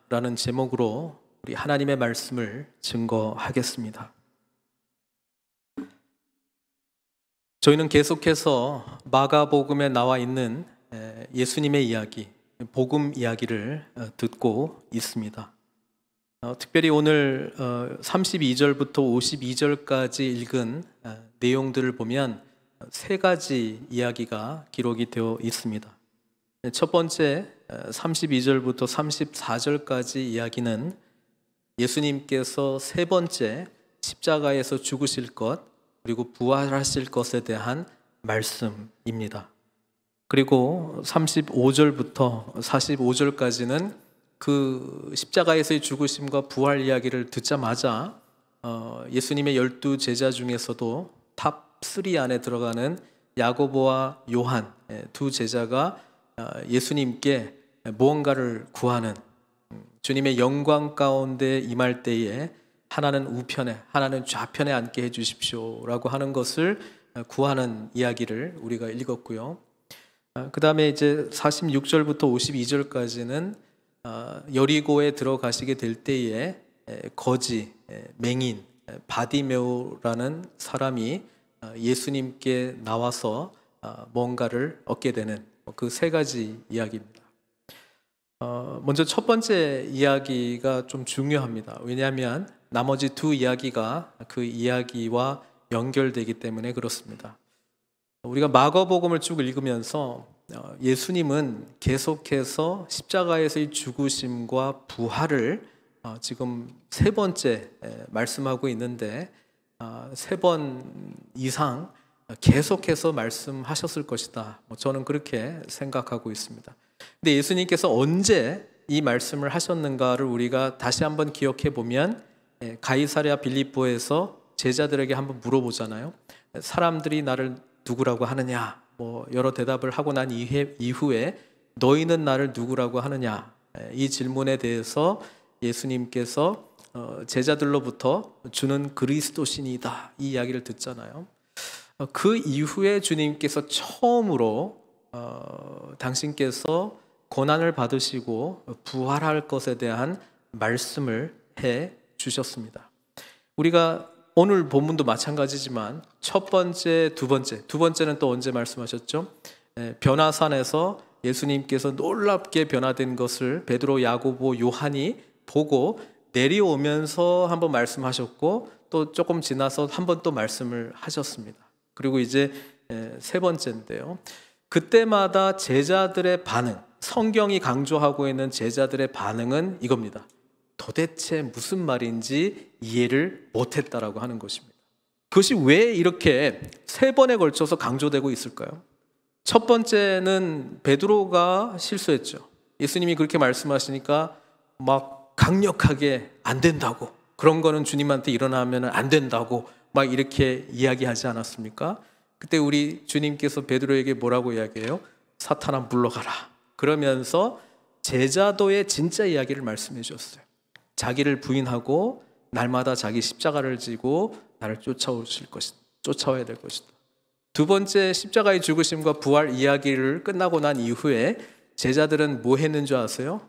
라는 제목으로 우리 하나님의 말씀을 증거하겠습니다. 저희는 계속해서 마가복음에 나와 있는 예수님의 이야기, 복음 이야기를 듣고 있습니다. 특별히 오늘 32절부터 52절까지 읽은 내용들을 보면 세 가지 이야기가 기록이 되어 있습니다. 첫 번째 32절부터 34절까지 이야기는 예수님께서 세 번째 십자가에서 죽으실 것 그리고 부활하실 것에 대한 말씀입니다. 그리고 35절부터 45절까지는 그 십자가에서의 죽으심과 부활 이야기를 듣자마자 예수님의 12 제자 중에서도 탑3 안에 들어가는 야고보와 요한 두 제자가 예수님께 무언가를 구하는, 주님의 영광 가운데 임할 때에 하나는 우편에 하나는 좌편에 앉게 해주십시오 라고 하는 것을 구하는 이야기를 우리가 읽었고요. 그 다음에 이제 46절부터 52절까지는 여리고에 들어가시게 될 때에 거지, 맹인, 바디메오라는 사람이 예수님께 나와서 뭔가를 얻게 되는 그 세 가지 이야기입니다. 먼저 첫 번째 이야기가 좀 중요합니다. 왜냐하면 나머지 두 이야기가 그 이야기와 연결되기 때문에 그렇습니다. 우리가 마가복음을 쭉 읽으면서 예수님은 계속해서 십자가에서의 죽으심과 부활을 지금 세 번째 말씀하고 있는데 세 번 이상 계속해서 말씀하셨을 것이다. 저는 그렇게 생각하고 있습니다. 근데 예수님께서 언제 이 말씀을 하셨는가를 우리가 다시 한번 기억해 보면 가이사랴 빌립보에서 제자들에게 한번 물어보잖아요. 사람들이 나를 누구라고 하느냐? 여러 대답을 하고 난 이후에 너희는 나를 누구라고 하느냐? 이 질문에 대해서 예수님께서 제자들로부터 주는 그리스도신이다 이 이야기를 듣잖아요. 그 이후에 주님께서 처음으로 당신께서 고난을 받으시고 부활할 것에 대한 말씀을 해 주셨습니다. 우리가 오늘 본문도 마찬가지지만 첫 번째, 두 번째는 또 언제 말씀하셨죠? 변화산에서 예수님께서 놀랍게 변화된 것을 베드로, 야고보, 요한이 보고 내려오면서 한번 말씀하셨고 또 조금 지나서 한번 또 말씀을 하셨습니다. 그리고 이제 세 번째인데요. 그때마다 제자들의 반응, 성경이 강조하고 있는 제자들의 반응은 이겁니다. 도대체 무슨 말인지 이해를 못했다라고 하는 것입니다. 그것이 왜 이렇게 세 번에 걸쳐서 강조되고 있을까요? 첫 번째는 베드로가 실수했죠. 예수님이 그렇게 말씀하시니까 막 강력하게 안 된다고, 그런 거는 주님한테 일어나면 안 된다고 막 이렇게 이야기하지 않았습니까? 그때 우리 주님께서 베드로에게 뭐라고 이야기해요? 사탄아 물러가라. 그러면서 제자도의 진짜 이야기를 말씀해 주셨어요. 자기를 부인하고 날마다 자기 십자가를 지고 나를 쫓아와야 될 것이다. 두 번째 십자가의 죽으심과 부활 이야기를 끝나고 난 이후에 제자들은 뭐 했는 줄 아세요?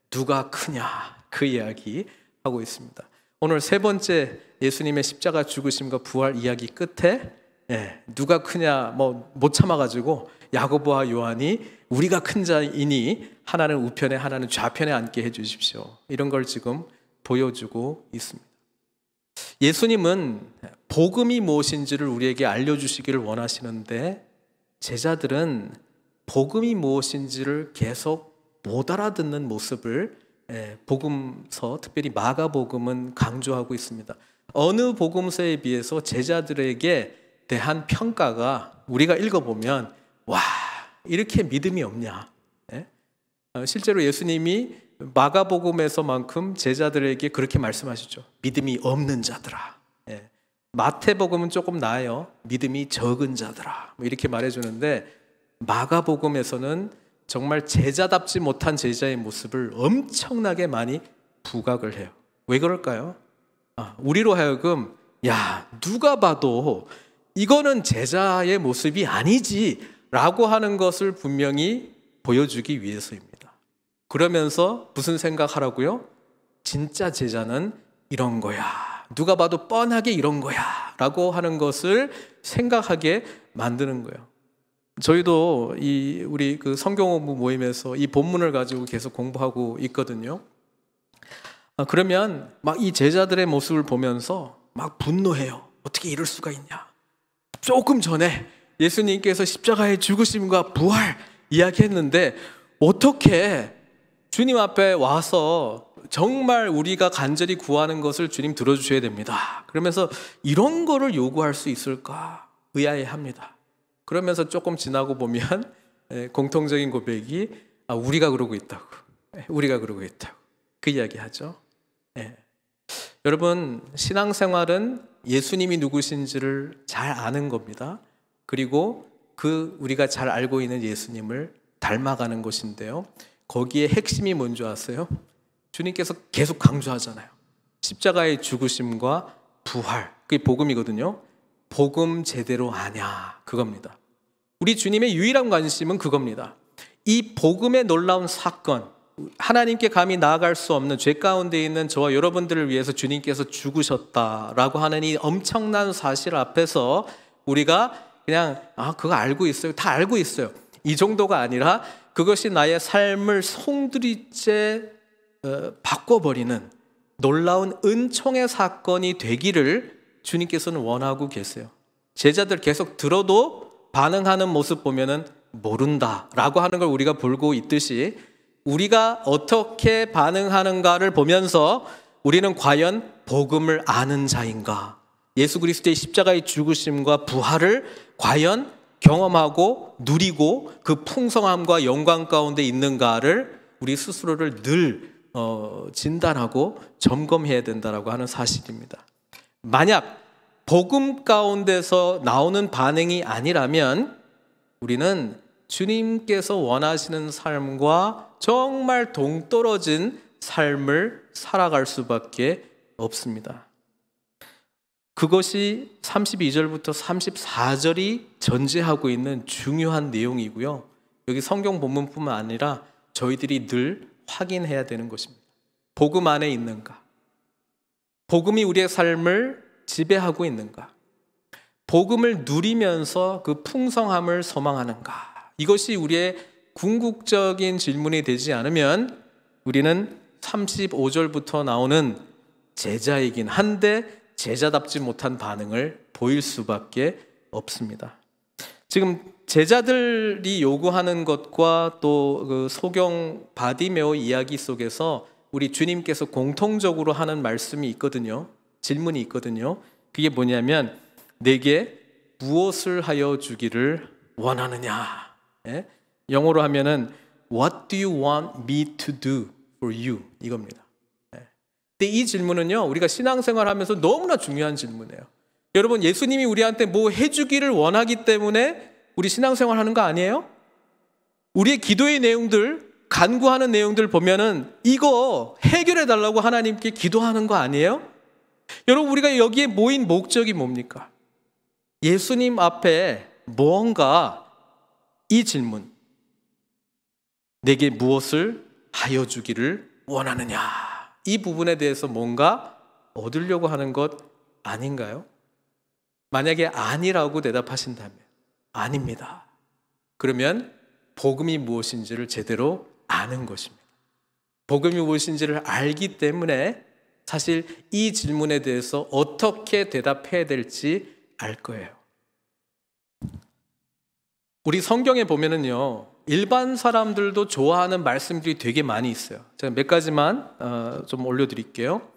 누가 크냐 그 이야기 하고 있습니다. 오늘 세 번째 예수님의 십자가 죽으심과 부활 이야기 끝에 누가 크냐 못 참아가지고 야고보와 요한이 우리가 큰 자이니 하나는 우편에 하나는 좌편에 앉게 해주십시오. 이런 걸 지금 보여주고 있습니다. 예수님은 복음이 무엇인지를 우리에게 알려주시기를 원하시는데 제자들은 복음이 무엇인지를 계속 못 알아듣는 모습을 복음서, 특별히 마가복음은 강조하고 있습니다. 어느 복음서에 비해서 제자들에게 대한 평가가 우리가 읽어보면 와 이렇게 믿음이 없냐. 실제로 예수님이 마가복음에서만큼 제자들에게 그렇게 말씀하시죠. 믿음이 없는 자들아. 마태복음은 조금 나아요. 믿음이 적은 자들아 이렇게 말해주는데 마가복음에서는 정말 제자답지 못한 제자의 모습을 엄청나게 많이 부각을 해요. 왜 그럴까요? 우리로 하여금 야 누가 봐도 이거는 제자의 모습이 아니지 라고 하는 것을 분명히 보여주기 위해서입니다. 그러면서 무슨 생각하라고요? 진짜 제자는 이런 거야. 누가 봐도 뻔하게 이런 거야. 라고 하는 것을 생각하게 만드는 거예요. 저희도 우리 그 성경공부 모임에서 이 본문을 가지고 계속 공부하고 있거든요. 그러면 막 이 제자들의 모습을 보면서 막 분노해요. 어떻게 이럴 수가 있냐. 조금 전에 예수님께서 십자가의 죽으심과 부활 이야기했는데 어떻게 주님 앞에 와서 정말 우리가 간절히 구하는 것을 주님 들어주셔야 됩니다. 그러면서 이런 거를 요구할 수 있을까 의아해합니다. 그러면서 조금 지나고 보면 공통적인 고백이 우리가 그러고 있다고. 우리가 그러고 있다고. 그 이야기 하죠. 여러분, 신앙생활은 예수님이 누구신지를 잘 아는 겁니다. 그리고 우리가 잘 알고 있는 예수님을 닮아가는 것인데요. 거기에 핵심이 뭔지 아세요? 주님께서 계속 강조하잖아요. 십자가의 죽으심과 부활. 그게 복음이거든요. 복음 제대로 아냐. 그겁니다. 우리 주님의 유일한 관심은 그겁니다. 이 복음의 놀라운 사건, 하나님께 감히 나아갈 수 없는 죄 가운데 있는 저와 여러분들을 위해서 주님께서 죽으셨다라고 하는 이 엄청난 사실 앞에서 우리가 그냥 그거 알고 있어요. 다 알고 있어요. 이 정도가 아니라 그것이 나의 삶을 송두리째 바꿔버리는 놀라운 은총의 사건이 되기를 주님께서는 원하고 계세요. 제자들 계속 들어도 반응하는 모습 보면은 모른다라고 하는 걸 우리가 보고 있듯이 우리가 어떻게 반응하는가를 보면서 우리는 과연 복음을 아는 자인가? 예수 그리스도의 십자가의 죽으심과 부활을 과연 경험하고 누리고 그 풍성함과 영광 가운데 있는가를 우리 스스로를 늘 진단하고 점검해야 된다라고 하는 사실입니다. 만약 복음 가운데서 나오는 반응이 아니라면 우리는 주님께서 원하시는 삶과 정말 동떨어진 삶을 살아갈 수밖에 없습니다. 그것이 32절부터 34절이 전제하고 있는 중요한 내용이고요. 여기 성경 본문뿐만 아니라 저희들이 늘 확인해야 되는 것입니다. 복음 안에 있는가? 복음이 우리의 삶을 지배하고 있는가? 복음을 누리면서 그 풍성함을 소망하는가? 이것이 우리의 궁극적인 질문이 되지 않으면 우리는 35절부터 나오는 제자이긴 한데 제자답지 못한 반응을 보일 수밖에 없습니다. 지금 제자들이 요구하는 것과 또 그 소경 바디메오 이야기 속에서 우리 주님께서 공통적으로 하는 말씀이 있거든요. 질문이 있거든요. 그게 뭐냐면 내게 무엇을 하여 주기를 원하느냐? 영어로 하면은 What do you want me to do for you? 이겁니다. 근데 이 질문은요, 우리가 신앙생활 하면서 너무나 중요한 질문이에요. 여러분, 예수님이 우리한테 뭐 해주기를 원하기 때문에 우리 신앙생활 하는 거 아니에요? 우리의 기도의 내용들, 간구하는 내용들 보면은 이거 해결해 달라고 하나님께 기도하는 거 아니에요? 여러분, 우리가 여기에 모인 목적이 뭡니까? 예수님 앞에 뭔가 이 질문, 내게 무엇을 하여 주기를 원하느냐? 이 부분에 대해서 뭔가 얻으려고 하는 것 아닌가요? 만약에 아니라고 대답하신다면 아닙니다. 그러면 복음이 무엇인지를 제대로 아는 것입니다. 복음이 무엇인지를 알기 때문에 사실 이 질문에 대해서 어떻게 대답해야 될지 알 거예요. 우리 성경에 보면은요, 일반 사람들도 좋아하는 말씀들이 되게 많이 있어요. 제가 몇 가지만 좀 올려드릴게요.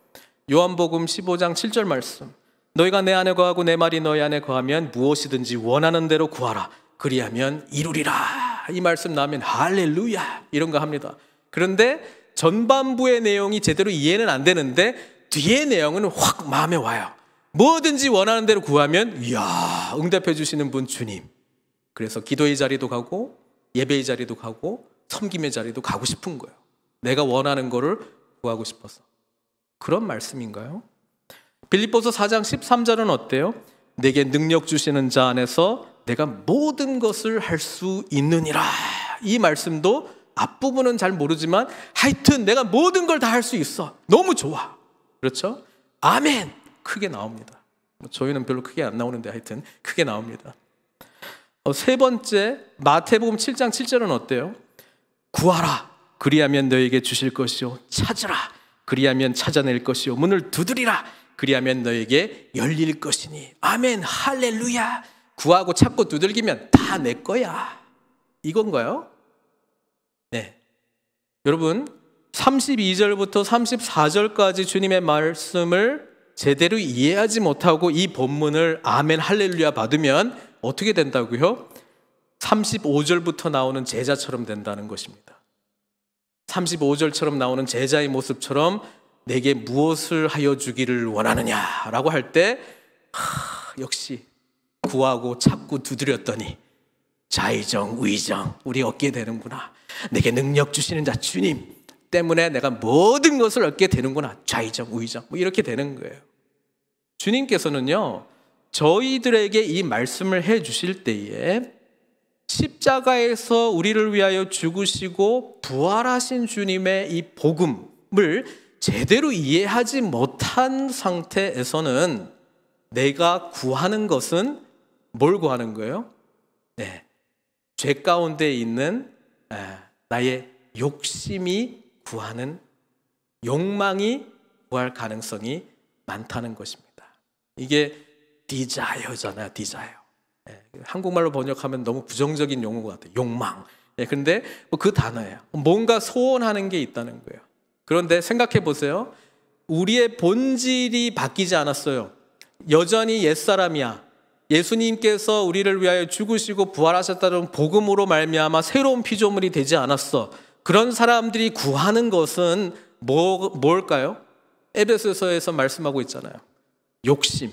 요한복음 15장 7절 말씀. 너희가 내 안에 거하고 내 말이 너희 안에 거하면 무엇이든지 원하는 대로 구하라. 그리하면 이루리라. 이 말씀 나오면 할렐루야 이런 거 합니다. 그런데 전반부의 내용이 제대로 이해는 안 되는데 뒤의 내용은 확 마음에 와요. 뭐든지 원하는 대로 구하면 이야, 응답해 주시는 분 주님. 그래서 기도의 자리도 가고 예배의 자리도 가고 섬김의 자리도 가고 싶은 거예요. 내가 원하는 거를 구하고 싶어서. 그런 말씀인가요? 빌립보서 4장 13절은 어때요? 내게 능력 주시는 자 안에서 내가 모든 것을 할 수 있느니라. 이 말씀도 앞부분은 잘 모르지만 하여튼 내가 모든 걸 다 할 수 있어. 너무 좋아. 그렇죠? 아멘! 크게 나옵니다. 저희는 별로 크게 안 나오는데 하여튼 크게 나옵니다. 세 번째, 마태복음 7장 7절은 어때요? 구하라. 그리하면 너에게 주실 것이요. 찾으라. 그리하면 찾아낼 것이요. 문을 두드리라. 그리하면 너에게 열릴 것이니. 아멘. 할렐루야. 구하고 찾고 두들기면 다 내 거야. 이건가요? 네. 여러분, 32절부터 34절까지 주님의 말씀을 제대로 이해하지 못하고 이 본문을 아멘 할렐루야 받으면 어떻게 된다고요? 35절부터 나오는 제자처럼 된다는 것입니다. 35절처럼 나오는 제자의 모습처럼 내게 무엇을 하여 주기를 원하느냐라고 할 때 역시 구하고 찾고 두드렸더니 좌의정 우의정 우리 얻게 되는구나. 내게 능력 주시는 자 주님 때문에 내가 모든 것을 얻게 되는구나. 좌의정 우의정 뭐 이렇게 되는 거예요. 주님께서는요 저희들에게 이 말씀을 해 주실 때에 십자가에서 우리를 위하여 죽으시고 부활하신 주님의 이 복음을 제대로 이해하지 못한 상태에서는 내가 구하는 것은 뭘 구하는 거예요? 네, 죄 가운데 있는 나의 욕심이 구하는 욕망이 구할 가능성이 많다는 것입니다. 이게 desire잖아요. desire. 한국말로 번역하면 너무 부정적인 용어 같아요. 욕망. 그런데 그 단어예요. 뭔가 소원하는 게 있다는 거예요. 그런데 생각해 보세요. 우리의 본질이 바뀌지 않았어요. 여전히 옛사람이야. 예수님께서 우리를 위하여 죽으시고 부활하셨다는 복음으로 말미암아 새로운 피조물이 되지 않았어. 그런 사람들이 구하는 것은 뭘까요? 에베소서에서 말씀하고 있잖아요. 욕심,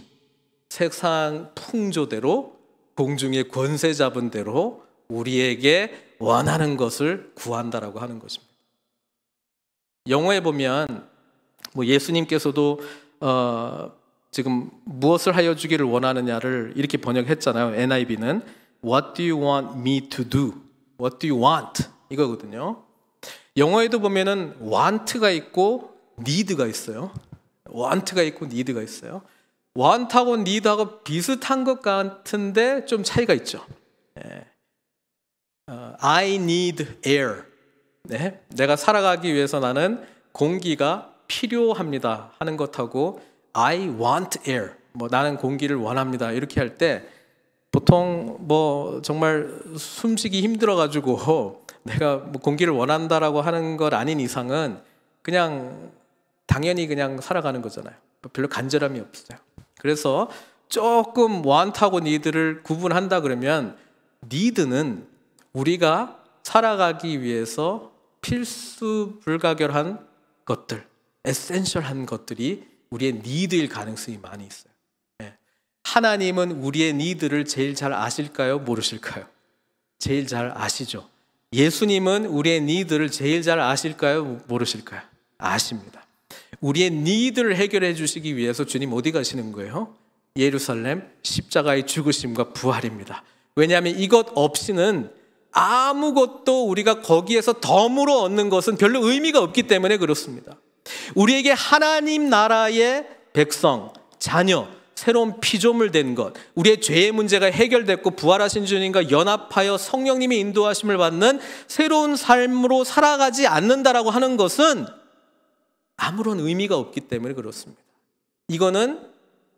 세상 풍조대로 공중의 권세 잡은 대로 우리에게 원하는 것을 구한다라고 하는 것입니다. 영어에 보면 예수님께서도 지금 무엇을 하여 주기를 원하느냐를 이렇게 번역했잖아요. NIV는 What do you want me to do? What do you want? 이거거든요. 영어에도 보면은 want가 있고 need가 있어요. want가 있고 need가 있어요. want하고 need하고 비슷한 것 같은데 좀 차이가 있죠. I need air. 네, 내가 살아가기 위해서 나는 공기가 필요합니다 하는 것하고 I want air. 나는 공기를 원합니다. 이렇게 할 때 보통 정말 숨쉬기 힘들어가지고 내가 공기를 원한다라고 하는 것 아닌 이상은 그냥 당연히 그냥 살아가는 거잖아요. 별로 간절함이 없어요. 그래서 조금 want하고 need를 구분한다 그러면 need는 우리가 살아가기 위해서 필수 불가결한 것들, 에센셜한 것들이 우리의 니드일 가능성이 많이 있어요. 하나님은 우리의 니드를 제일 잘 아실까요? 모르실까요? 제일 잘 아시죠. 예수님은 우리의 니드를 제일 잘 아실까요? 모르실까요? 아십니다. 우리의 니드를 해결해 주시기 위해서 주님 어디 가시는 거예요? 예루살렘 십자가의 죽으심과 부활입니다. 왜냐하면 이것 없이는 아무것도 우리가 거기에서 덤으로 얻는 것은 별로 의미가 없기 때문에 그렇습니다. 우리에게 하나님 나라의 백성, 자녀, 새로운 피조물 된 것, 우리의 죄의 문제가 해결됐고 부활하신 주님과 연합하여 성령님의 인도하심을 받는 새로운 삶으로 살아가지 않는다라고 하는 것은 아무런 의미가 없기 때문에 그렇습니다. 이거는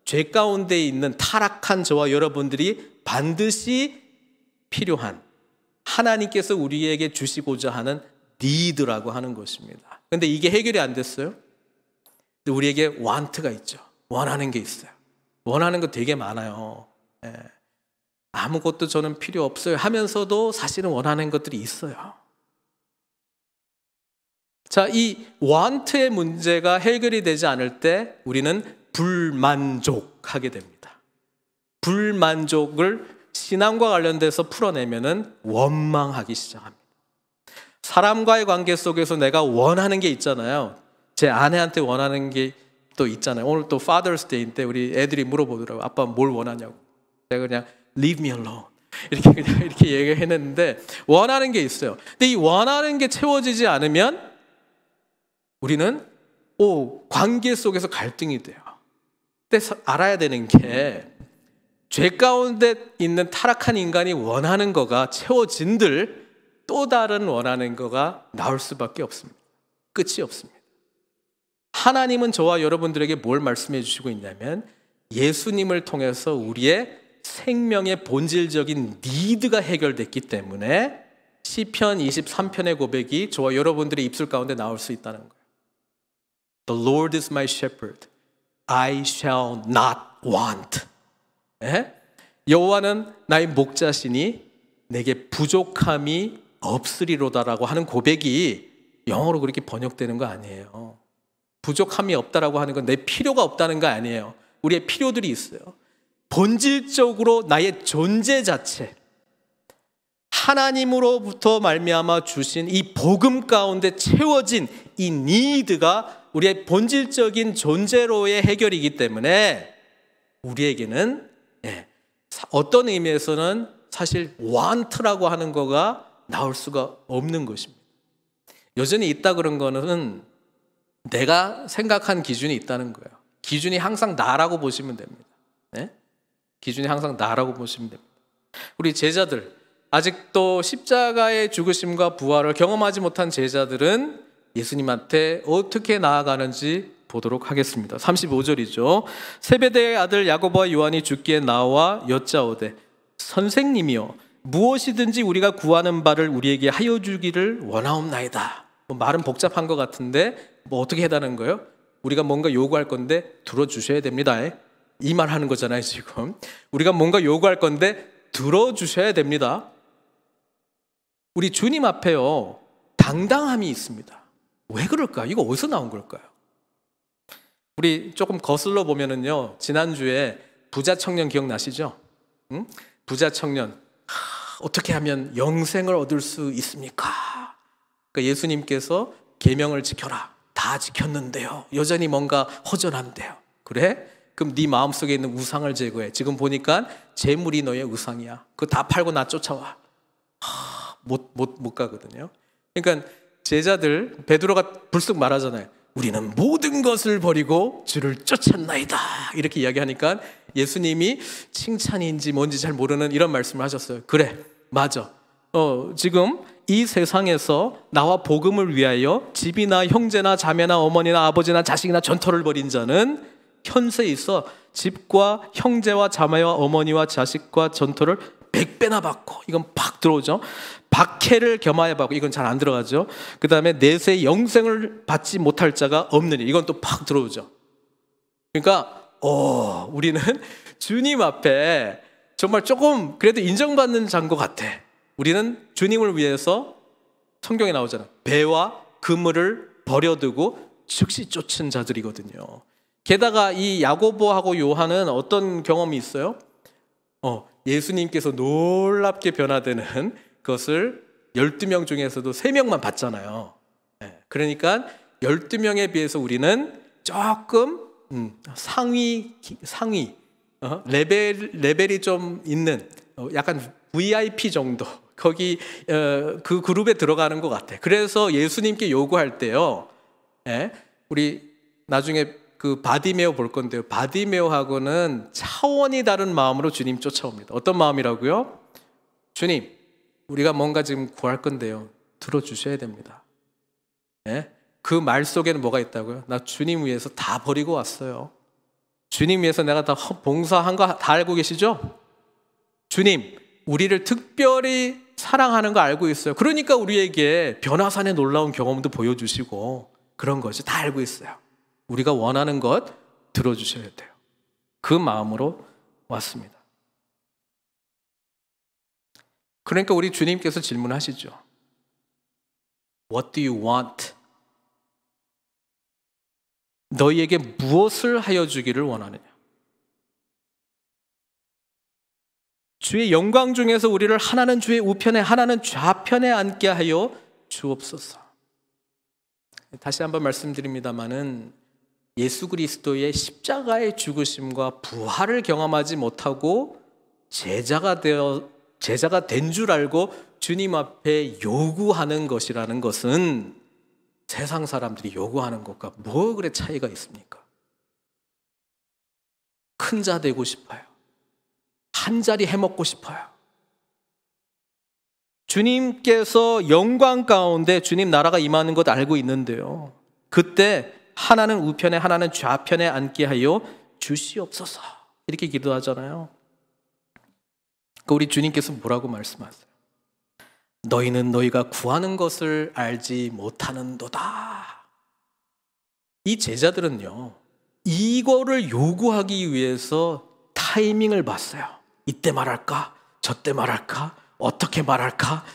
죄 가운데 있는 타락한 저와 여러분들이 반드시 필요한 하나님께서 우리에게 주시고자 하는 need라고 하는 것입니다. 그런데 이게 해결이 안 됐어요. 우리에게 want가 있죠. 원하는 게 있어요. 원하는 거 되게 많아요. 아무것도 저는 필요 없어요 하면서도 사실은 원하는 것들이 있어요. 자, 이 want의 문제가 해결이 되지 않을 때 우리는 불만족하게 됩니다. 불만족을 신앙과 관련돼서 풀어내면은 원망하기 시작합니다. 사람과의 관계 속에서 내가 원하는 게 있잖아요. 제 아내한테 원하는 게 또 있잖아요. 오늘 또 Father's Day인데 우리 애들이 물어보더라고요. 아빠 뭘 원하냐고. 제가 그냥 leave me alone. 이렇게 그냥 이렇게 얘기했는데 원하는 게 있어요. 근데 이 원하는 게 채워지지 않으면 우리는 관계 속에서 갈등이 돼요. 근데 알아야 되는 게 죄 가운데 있는 타락한 인간이 원하는 거가 채워진들 또 다른 원하는 거가 나올 수밖에 없습니다. 끝이 없습니다. 하나님은 저와 여러분들에게 뭘 말씀해 주시고 있냐면 예수님을 통해서 우리의 생명의 본질적인 니드가 해결됐기 때문에 시편 23편의 고백이 저와 여러분들의 입술 가운데 나올 수 있다는 거예요. The Lord is my shepherd. I shall not want. 여호와는 나의 목자시니 내게 부족함이 없으리로다라고 하는 고백이 영어로 그렇게 번역되는 거 아니에요. 부족함이 없다라고 하는 건 내 필요가 없다는 거 아니에요. 우리의 필요들이 있어요. 본질적으로 나의 존재 자체, 하나님으로부터 말미암아 주신 이 복음 가운데 채워진 이 니드가 우리의 본질적인 존재로의 해결이기 때문에 우리에게는 어떤 의미에서는 사실 want라고 하는 거가 나올 수가 없는 것입니다. 여전히 있다 그런 거는 내가 생각한 기준이 있다는 거예요. 기준이 항상 나라고 보시면 됩니다. 기준이 항상 나라고 보시면 됩니다. 우리 제자들, 아직도 십자가의 죽으심과 부활을 경험하지 못한 제자들은 예수님한테 어떻게 나아가는지 보도록 하겠습니다. 35절이죠. 세베대의 아들 야고보와 요한이 죽기에 나와 여짜오되 선생님이여 무엇이든지 우리가 구하는 바를 우리에게 하여 주기를 원하옵나이다. 말은 복잡한 것 같은데 어떻게 해달라는 거예요? 우리가 뭔가 요구할 건데 들어주셔야 됩니다. 이 말 하는 거잖아요. 지금 우리가 뭔가 요구할 건데 들어주셔야 됩니다. 우리 주님 앞에요 당당함이 있습니다. 왜 그럴까? 이거 어디서 나온 걸까요? 우리 조금 거슬러 보면은요, 지난주에 부자 청년 기억나시죠? 응? 부자 청년, 어떻게 하면 영생을 얻을 수 있습니까? 그러니까 예수님께서 계명을 지켜라. 다 지켰는데요, 여전히 뭔가 허전한데요. 그래? 그럼 네 마음속에 있는 우상을 제거해. 지금 보니까 재물이 너의 우상이야. 그거 다 팔고 나 쫓아와. 못 가거든요. 그러니까 제자들, 베드로가 불쑥 말하잖아요. 우리는 모든 것을 버리고 주를 쫓았나이다. 이렇게 이야기하니까 예수님이 칭찬인지 뭔지 잘 모르는 이런 말씀을 하셨어요. 그래, 맞아. 지금 이 세상에서 나와 복음을 위하여 집이나 형제나 자매나 어머니나 아버지나 자식이나 전토를 벌인 자는 현세에 있어 집과 형제와 자매와 어머니와 자식과 전토를 100배나 받고, 이건 팍 들어오죠. 박해를 겸하여 받고, 이건 잘 안 들어가죠. 그 다음에 내세 영생을 받지 못할 자가 없느니, 이건 또 팍 들어오죠. 그러니까 우리는 주님 앞에 정말 조금 그래도 인정받는 자인 것 같아. 우리는 주님을 위해서 성경에 나오잖아요. 배와 그물을 버려두고 즉시 쫓은 자들이거든요. 게다가 이 야고보하고 요한은 어떤 경험이 있어요? 예수님께서 놀랍게 변화되는 것을 12명 중에서도 3명만 봤잖아요. 그러니까 12명에 비해서 우리는 조금 상위 레벨이 좀 있는 약간 VIP 정도, 거기 그 그룹에 들어가는 것 같아. 그래서 예수님께 요구할 때요, 우리 나중에 그 바디메오 볼 건데요, 바디메오하고는 차원이 다른 마음으로 주님 쫓아옵니다. 어떤 마음이라고요? 주님, 우리가 뭔가 지금 구할 건데요, 들어주셔야 됩니다. 그 말 속에는 뭐가 있다고요? 나 주님 위해서 다 버리고 왔어요. 주님 위해서 내가 다 봉사한 거 다 알고 계시죠? 주님, 우리를 특별히 사랑하는 거 알고 있어요. 그러니까 우리에게 변화산의 놀라운 경험도 보여주시고 그런 것이 다 알고 있어요. 우리가 원하는 것 들어주셔야 돼요. 그 마음으로 왔습니다. 그러니까 우리 주님께서 질문하시죠. What do you want? 너희에게 무엇을 하여 주기를 원하느냐? 주의 영광 중에서 우리를 하나는 주의 우편에 하나는 좌편에 앉게 하여 주옵소서. 다시 한번 말씀드립니다마는 예수 그리스도의 십자가의 죽으심과 부활을 경험하지 못하고 제자가 되어 제자가 된 줄 알고 주님 앞에 요구하는 것이라는 것은 세상 사람들이 요구하는 것과 뭐 그래 차이가 있습니까? 큰 자 되고 싶어요. 한 자리 해먹고 싶어요. 주님께서 영광 가운데 주님 나라가 임하는 것 알고 있는데요. 그때 하나는 우편에 하나는 좌편에 앉게 하여 주시옵소서 이렇게 기도하잖아요. 우리 주님께서 뭐라고 말씀하세요? 너희는 너희가 구하는 것을 알지 못하는도다. 이 제자들은요, 이거를 요구하기 위해서 타이밍을 봤어요. 이때 말할까? 저때 말할까? 어떻게 말할까?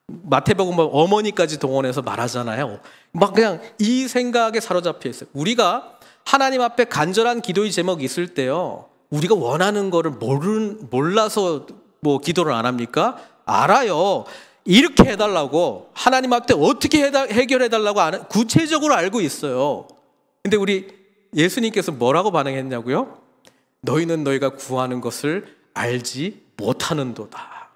마태복음 어머니까지 동원해서 말하잖아요. 막 그냥 이 생각에 사로잡혀 있어요. 우리가 하나님 앞에 간절한 기도의 제목이 있을 때요, 우리가 원하는 거를 몰라서 뭐 기도를 안 합니까? 알아요. 이렇게 해달라고, 하나님 앞에 어떻게 해결해달라고 구체적으로 알고 있어요. 근데 우리 예수님께서 뭐라고 반응했냐고요? 너희는 너희가 구하는 것을 알지 못하는도다.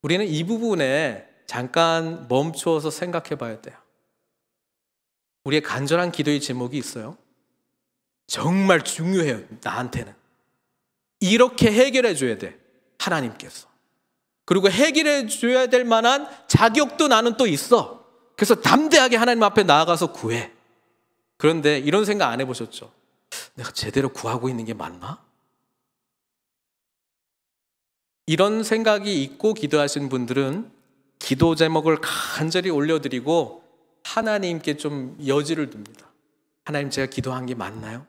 우리는 이 부분에 잠깐 멈추어서 생각해 봐야 돼요. 우리의 간절한 기도의 제목이 있어요. 정말 중요해요. 나한테는 이렇게 해결해 줘야 돼, 하나님께서. 그리고 해결해 줘야 될 만한 자격도 나는 또 있어. 그래서 담대하게 하나님 앞에 나아가서 구해. 그런데 이런 생각 안 해보셨죠? 내가 제대로 구하고 있는 게 맞나? 이런 생각이 있고 기도하신 분들은 기도 제목을 간절히 올려드리고 하나님께 좀 여지를 둡니다. 하나님, 제가 기도한 게 맞나요?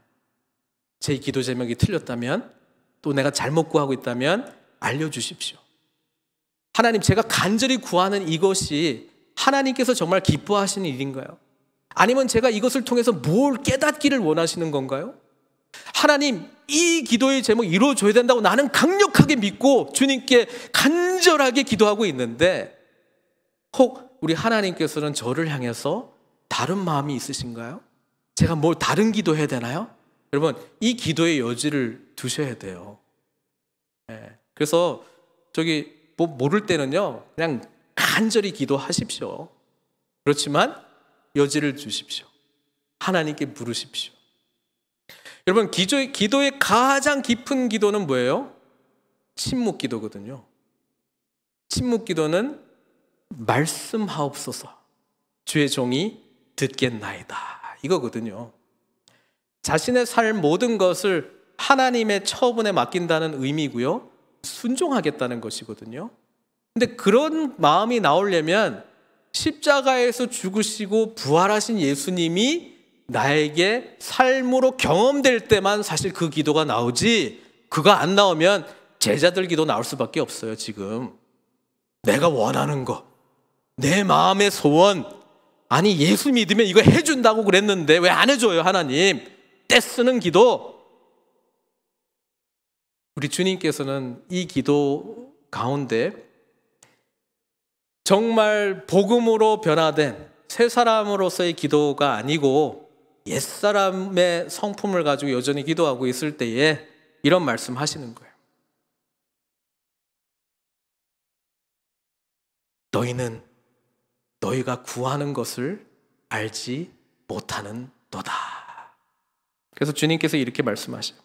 제 기도 제목이 틀렸다면, 또 내가 잘못 구하고 있다면 알려주십시오. 하나님, 제가 간절히 구하는 이것이 하나님께서 정말 기뻐하시는 일인가요? 아니면 제가 이것을 통해서 뭘 깨닫기를 원하시는 건가요? 하나님, 이 기도의 제목 이루어져야 된다고 나는 강력하게 믿고 주님께 간절하게 기도하고 있는데, 혹 우리 하나님께서는 저를 향해서 다른 마음이 있으신가요? 제가 뭘 다른 기도해야 되나요? 여러분, 이 기도의 여지를 두셔야 돼요. 그래서 뭐 모를 때는요, 그냥 간절히 기도하십시오. 그렇지만 여지를 주십시오. 하나님께 물으십시오. 여러분, 기도의 가장 깊은 기도는 뭐예요? 침묵 기도거든요. 침묵 기도는 말씀하옵소서, 주의 종이 듣겠나이다, 이거거든요. 자신의 삶 모든 것을 하나님의 처분에 맡긴다는 의미고요, 순종하겠다는 것이거든요. 근데 그런 마음이 나오려면 십자가에서 죽으시고 부활하신 예수님이 나에게 삶으로 경험될 때만 사실 그 기도가 나오지, 그거 안 나오면 제자들 기도 나올 수밖에 없어요. 지금 내가 원하는 거, 내 마음의 소원, 아니 예수 믿으면 이거 해준다고 그랬는데 왜 안 해줘요 하나님? 떼쓰는 기도. 우리 주님께서는 이 기도 가운데 정말 복음으로 변화된 새 사람으로서의 기도가 아니고 옛사람의 성품을 가지고 여전히 기도하고 있을 때에 이런 말씀 하시는 거예요. 너희는 너희가 구하는 것을 알지 못하는 도다. 그래서 주님께서 이렇게 말씀하셔요.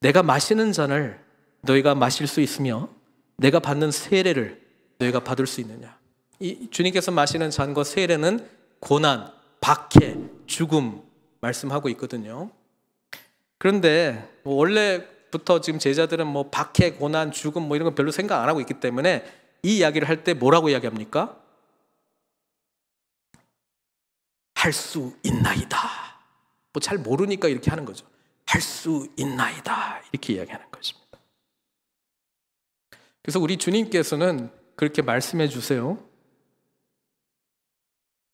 내가 마시는 잔을 너희가 마실 수 있으며 내가 받는 세례를 너희가 받을 수 있느냐. 이 주님께서 마시는 잔과 세례는 고난, 박해, 죽음 말씀하고 있거든요. 그런데 원래부터 지금 제자들은 뭐 박해, 고난, 죽음 뭐 이런 거 별로 생각 안 하고 있기 때문에 이 이야기를 할 때 뭐라고 이야기합니까? 할 수 있나이다. 뭐 잘 모르니까 이렇게 하는 거죠. 할 수 있나이다, 이렇게 이야기하는 것입니다. 그래서 우리 주님께서는 그렇게 말씀해 주세요.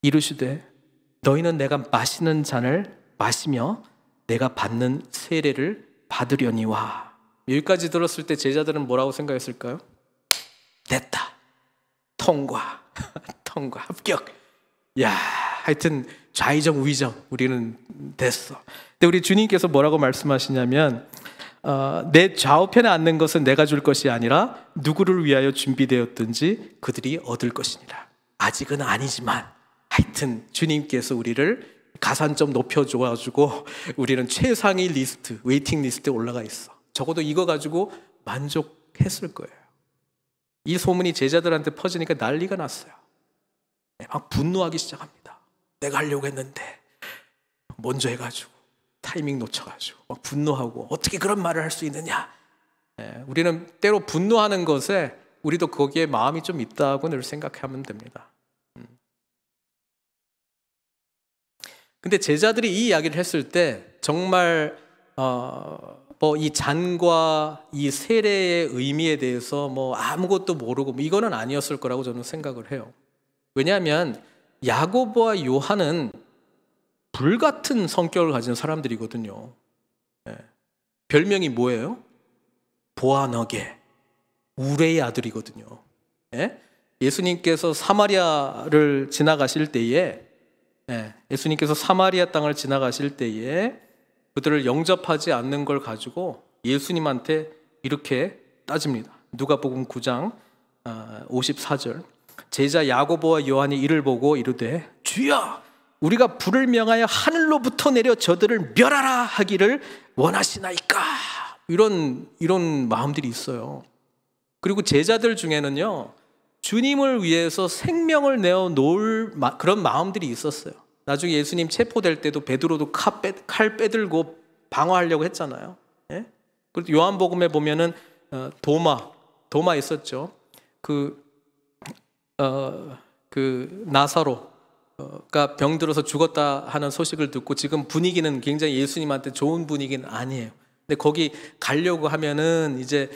이르시되 너희는 내가 마시는 잔을 마시며 내가 받는 세례를 받으려니와. 여기까지 들었을 때 제자들은 뭐라고 생각했을까요? 됐다, 통과, 통과, 합격. 야, 하여튼 좌의정 우의정 우리는 됐어. 근데 우리 주님께서 뭐라고 말씀하시냐면 내 좌우편에 앉는 것은 내가 줄 것이 아니라 누구를 위하여 준비되었든지 그들이 얻을 것이니라. 아직은 아니지만 하여튼 주님께서 우리를 가산점 높여줘가지고 우리는 최상위 리스트, 웨이팅 리스트에 올라가 있어. 적어도 이거 가지고 만족했을 거예요. 이 소문이 제자들한테 퍼지니까 난리가 났어요. 막 분노하기 시작합니다. 내가 하려고 했는데 먼저 해가지고 타이밍 놓쳐가지고 막 분노하고 어떻게 그런 말을 할 수 있느냐. 우리는 때로 분노하는 것에 우리도 거기에 마음이 좀 있다고 늘 생각하면 됩니다. 근데 제자들이 이 이야기를 했을 때 정말 이 잔과 이 세례의 의미에 대해서 아무것도 모르고 이거는 아니었을 거라고 저는 생각을 해요. 왜냐하면 야고보와 요한은 불같은 성격을 가진 사람들이거든요. 별명이 뭐예요? 보아너게, 우레의 아들이거든요. 예수님께서 사마리아를 지나가실 때에 예수님께서 사마리아 땅을 지나가실 때에 그들을 영접하지 않는 걸 가지고 예수님한테 이렇게 따집니다. 누가복음 9장 54절. 제자 야고보와 요한이 이를 보고 이르되 주여 우리가 불을 명하여 하늘로부터 내려 저들을 멸하라 하기를 원하시나이까. 이런 마음들이 있어요. 그리고 제자들 중에는요 주님을 위해서 생명을 내어 놓을 그런 마음들이 있었어요. 나중에 예수님 체포될 때도 베드로도 칼 빼들고 방어하려고 했잖아요. 그리고 요한복음에 보면은 도마 있었죠. 그 나사로가 병들어서 죽었다 하는 소식을 듣고 지금 분위기는 굉장히 예수님한테 좋은 분위기는 아니에요. 근데 거기 가려고 하면은 이제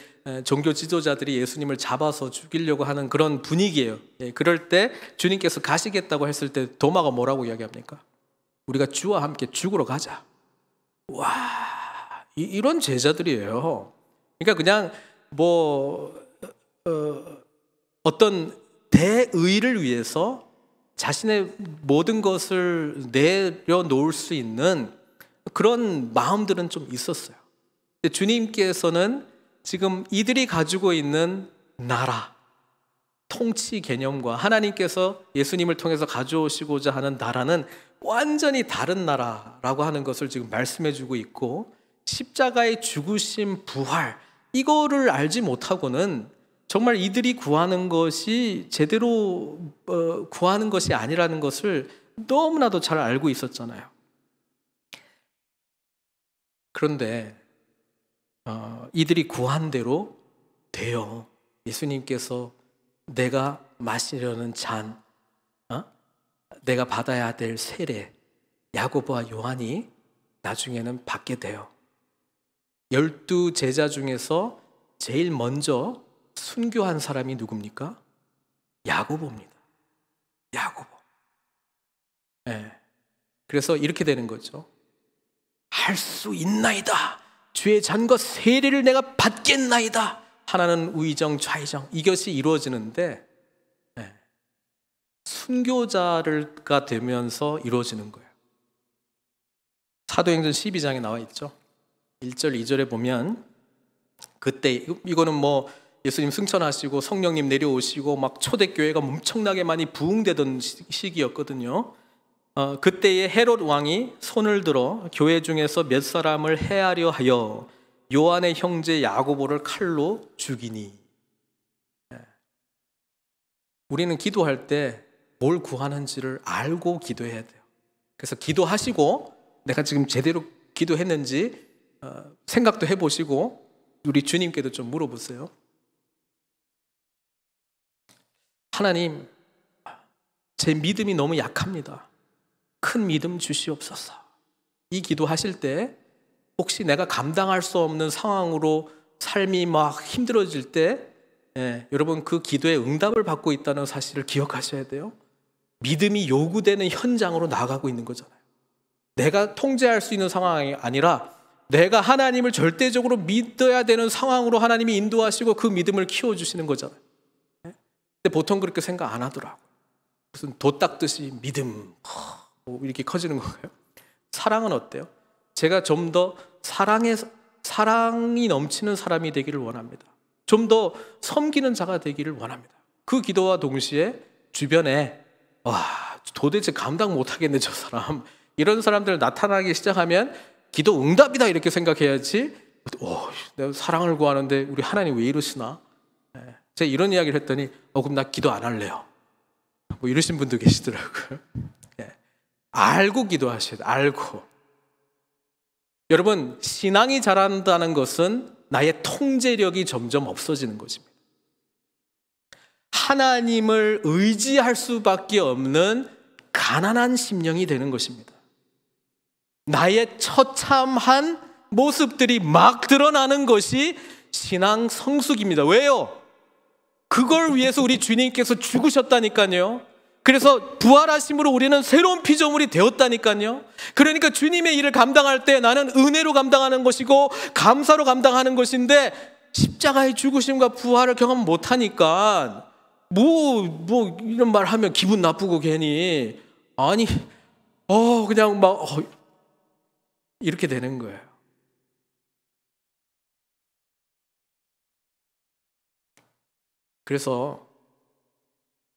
종교 지도자들이 예수님을 잡아서 죽이려고 하는 그런 분위기예요. 그럴 때 주님께서 가시겠다고 했을 때 도마가 뭐라고 이야기합니까? 우리가 주와 함께 죽으러 가자. 와, 이런 제자들이에요. 그러니까 그냥 어떤 대의를 위해서 자신의 모든 것을 내려놓을 수 있는 그런 마음들은 좀 있었어요. 근데 주님께서는 지금 이들이 가지고 있는 나라, 통치 개념과 하나님께서 예수님을 통해서 가져오시고자 하는 나라는 완전히 다른 나라라고 하는 것을 지금 말씀해 주고 있고, 십자가의 죽으심, 부활, 이거를 알지 못하고는 정말 이들이 구하는 것이 제대로 구하는 것이 아니라는 것을 너무나도 잘 알고 있었잖아요. 그런데 이들이 구한 대로 돼요. 예수님께서 내가 마시려는 잔, 내가 받아야 될 세례, 야고보와 요한이 나중에는 받게 돼요. 12 제자 중에서 제일 먼저 순교한 사람이 누굽니까? 야고보입니다. 야고보. 그래서 이렇게 되는 거죠. 할 수 있나이다. 주의 잔과 세례를 내가 받겠나이다. 하나는 우의정 좌의정, 이것이 이루어지는데 순교자가 되면서 이루어지는 거예요. 사도행전 12장에 나와 있죠. 1절 2절에 보면 그때 이거는 예수님 승천하시고 성령님 내려오시고 막 초대교회가 엄청나게 많이 부흥되던 시기였거든요. 그때에 헤롯 왕이 손을 들어 교회 중에서 몇 사람을 해하려 하여 요한의 형제 야고보를 칼로 죽이니. 우리는 기도할 때 뭘 구하는지를 알고 기도해야 돼요. 그래서 기도하시고 내가 지금 제대로 기도했는지 생각도 해보시고 우리 주님께도 좀 물어보세요. 하나님, 제 믿음이 너무 약합니다. 큰 믿음 주시옵소서. 이 기도하실 때 혹시 내가 감당할 수 없는 상황으로 삶이 막 힘들어질 때 여러분 그 기도에 응답을 받고 있다는 사실을 기억하셔야 돼요. 믿음이 요구되는 현장으로 나가고 있는 거잖아요. 내가 통제할 수 있는 상황이 아니라 내가 하나님을 절대적으로 믿어야 되는 상황으로 하나님이 인도하시고 그 믿음을 키워주시는 거잖아요. 근데 보통 그렇게 생각 안 하더라고요. 무슨 도 닦듯이 믿음 사랑은 어때요? 제가 좀 더 사랑이 넘치는 사람이 되기를 원합니다. 좀 더 섬기는 자가 되기를 원합니다. 그 기도와 동시에 주변에 와, 도대체 감당 못하겠네 저 사람, 이런 사람들 나타나기 시작하면 기도 응답이다 이렇게 생각해야지, 내가 사랑을 구하는데 우리 하나님 왜 이러시나? 제가 이런 이야기를 했더니 그럼 나 기도 안 할래요, 뭐 이러신 분도 계시더라고요. 알고 기도하셔야 돼요. 알고. 여러분, 신앙이 자란다는 것은 나의 통제력이 점점 없어지는 것입니다. 하나님을 의지할 수밖에 없는 가난한 심령이 되는 것입니다. 나의 처참한 모습들이 막 드러나는 것이 신앙 성숙입니다. 왜요? 그걸 위해서 우리 주님께서 죽으셨다니까요. 그래서 부활하심으로 우리는 새로운 피조물이 되었다니까요. 그러니까 주님의 일을 감당할 때 나는 은혜로 감당하는 것이고 감사로 감당하는 것인데, 십자가의 죽으심과 부활을 경험 못하니까 뭐 이런 말 하면 기분 나쁘고 괜히 아니 그냥 막 이렇게 되는 거예요. 그래서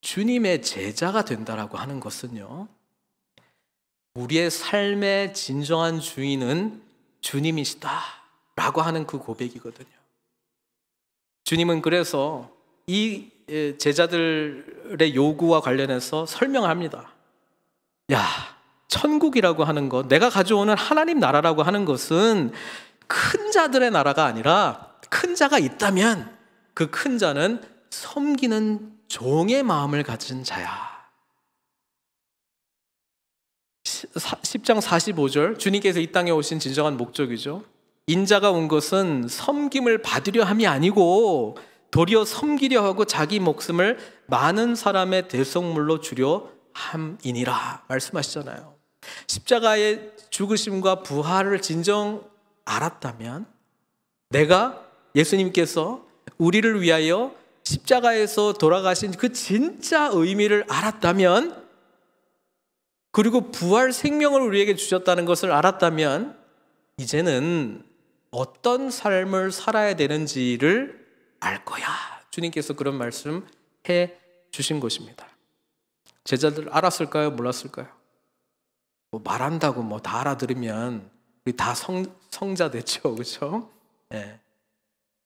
주님의 제자가 된다라고 하는 것은요, 우리의 삶의 진정한 주인은 주님이시다라고 하는 그 고백이거든요. 주님은 그래서 이 제자들의 요구와 관련해서 설명합니다. 야, 천국이라고 하는 것, 내가 가져오는 하나님 나라라고 하는 것은 큰 자들의 나라가 아니라, 큰 자가 있다면 그 큰 자는 섬기는 종의 마음을 가진 자야. 10장 45절, 주님께서 이 땅에 오신 진정한 목적이죠. 인자가 온 것은 섬김을 받으려 함이 아니고 도리어 섬기려 하고 자기 목숨을 많은 사람의 대속물로 주려 함이니라 말씀하시잖아요. 십자가의 죽으심과 부활을 진정 알았다면, 내가 예수님께서 우리를 위하여 십자가에서 돌아가신 그 진짜 의미를 알았다면, 그리고 부활 생명을 우리에게 주셨다는 것을 알았다면, 이제는 어떤 삶을 살아야 되는지를 알 거야. 주님께서 그런 말씀 해 주신 것입니다. 제자들 알았을까요? 몰랐을까요? 뭐 말한다고 뭐 다 알아들으면 우리 다 성자 됐죠, 그렇죠? 네.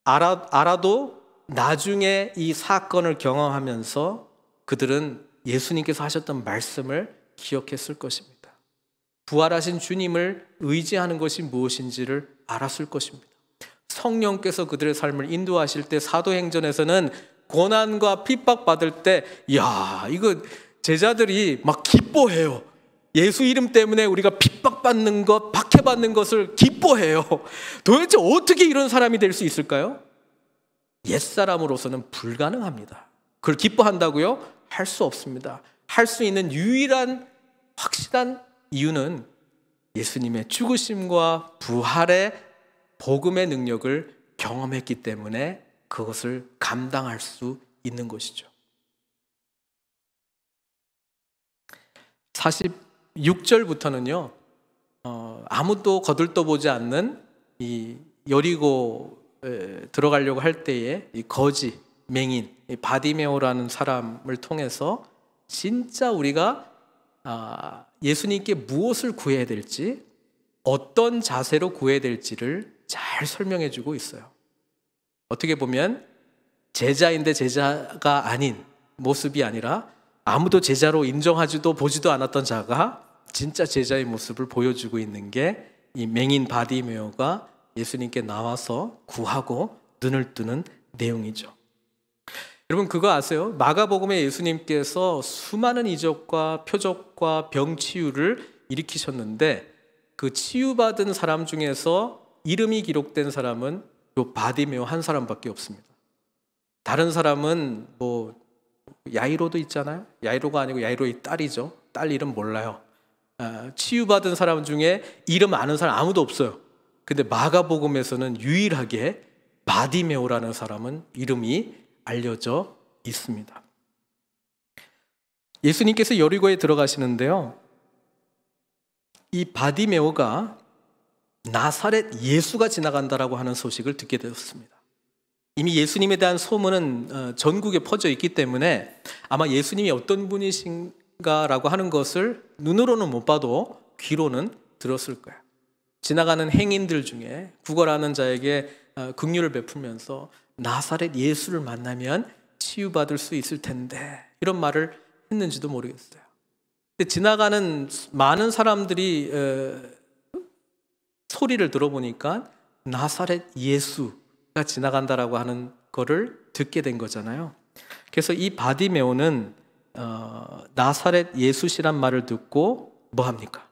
알아도 나중에 이 사건을 경험하면서 그들은 예수님께서 하셨던 말씀을 기억했을 것입니다. 부활하신 주님을 의지하는 것이 무엇인지를 알았을 것입니다. 성령께서 그들의 삶을 인도하실 때 사도행전에서는 고난과 핍박받을 때, 이거 제자들이 막 기뻐해요. 예수 이름 때문에 우리가 핍박받는 것, 박해받는 것을 기뻐해요. 도대체 어떻게 이런 사람이 될 수 있을까요? 옛사람으로서는 불가능합니다. 그걸 기뻐한다고요? 할 수 없습니다. 할 수 있는 유일한 확실한 이유는 예수님의 죽으심과 부활의 복음의 능력을 경험했기 때문에 그것을 감당할 수 있는 것이죠. 46절부터는요, 아무도 거들떠보지 않는 이 여리고 들어가려고 할 때에 이 거지, 맹인, 바디메오라는 사람을 통해서 진짜 우리가 예수님께 무엇을 구해야 될지, 어떤 자세로 구해야 될지를 잘 설명해 주고 있어요. 어떻게 보면 제자인데 제자가 아닌 모습이 아니라, 아무도 제자로 인정하지도 보지도 않았던 자가 진짜 제자의 모습을 보여주고 있는 게 이 맹인 바디메오가 예수님께 나와서 구하고 눈을 뜨는 내용이죠. 여러분, 그거 아세요? 마가복음에 예수님께서 수많은 이적과 표적과 병치유를 일으키셨는데, 그 치유받은 사람 중에서 이름이 기록된 사람은 요 바디메오 한 사람밖에 없습니다. 다른 사람은 뭐 야이로도 있잖아요. 야이로가 아니고 야이로의 딸이죠. 딸 이름 몰라요. 치유받은 사람 중에 이름 아는 사람 아무도 없어요. 근데 마가복음에서는 유일하게 바디메오라는 사람은 이름이 알려져 있습니다. 예수님께서 여리고에 들어가시는데요, 이 바디메오가 나사렛 예수가 지나간다라고 하는 소식을 듣게 되었습니다. 이미 예수님에 대한 소문은 전국에 퍼져 있기 때문에 아마 예수님이 어떤 분이신가라고 하는 것을 눈으로는 못 봐도 귀로는 들었을 거예요. 지나가는 행인들 중에 구걸하는 자에게 긍휼을 베풀면서 나사렛 예수를 만나면 치유받을 수 있을 텐데 이런 말을 했는지도 모르겠어요. 근데 지나가는 많은 사람들이 소리를 들어보니까 나사렛 예수가 지나간다라고 하는 거를 듣게 된 거잖아요. 그래서 이 바디메오는 나사렛 예수시란 말을 듣고 뭐 합니까?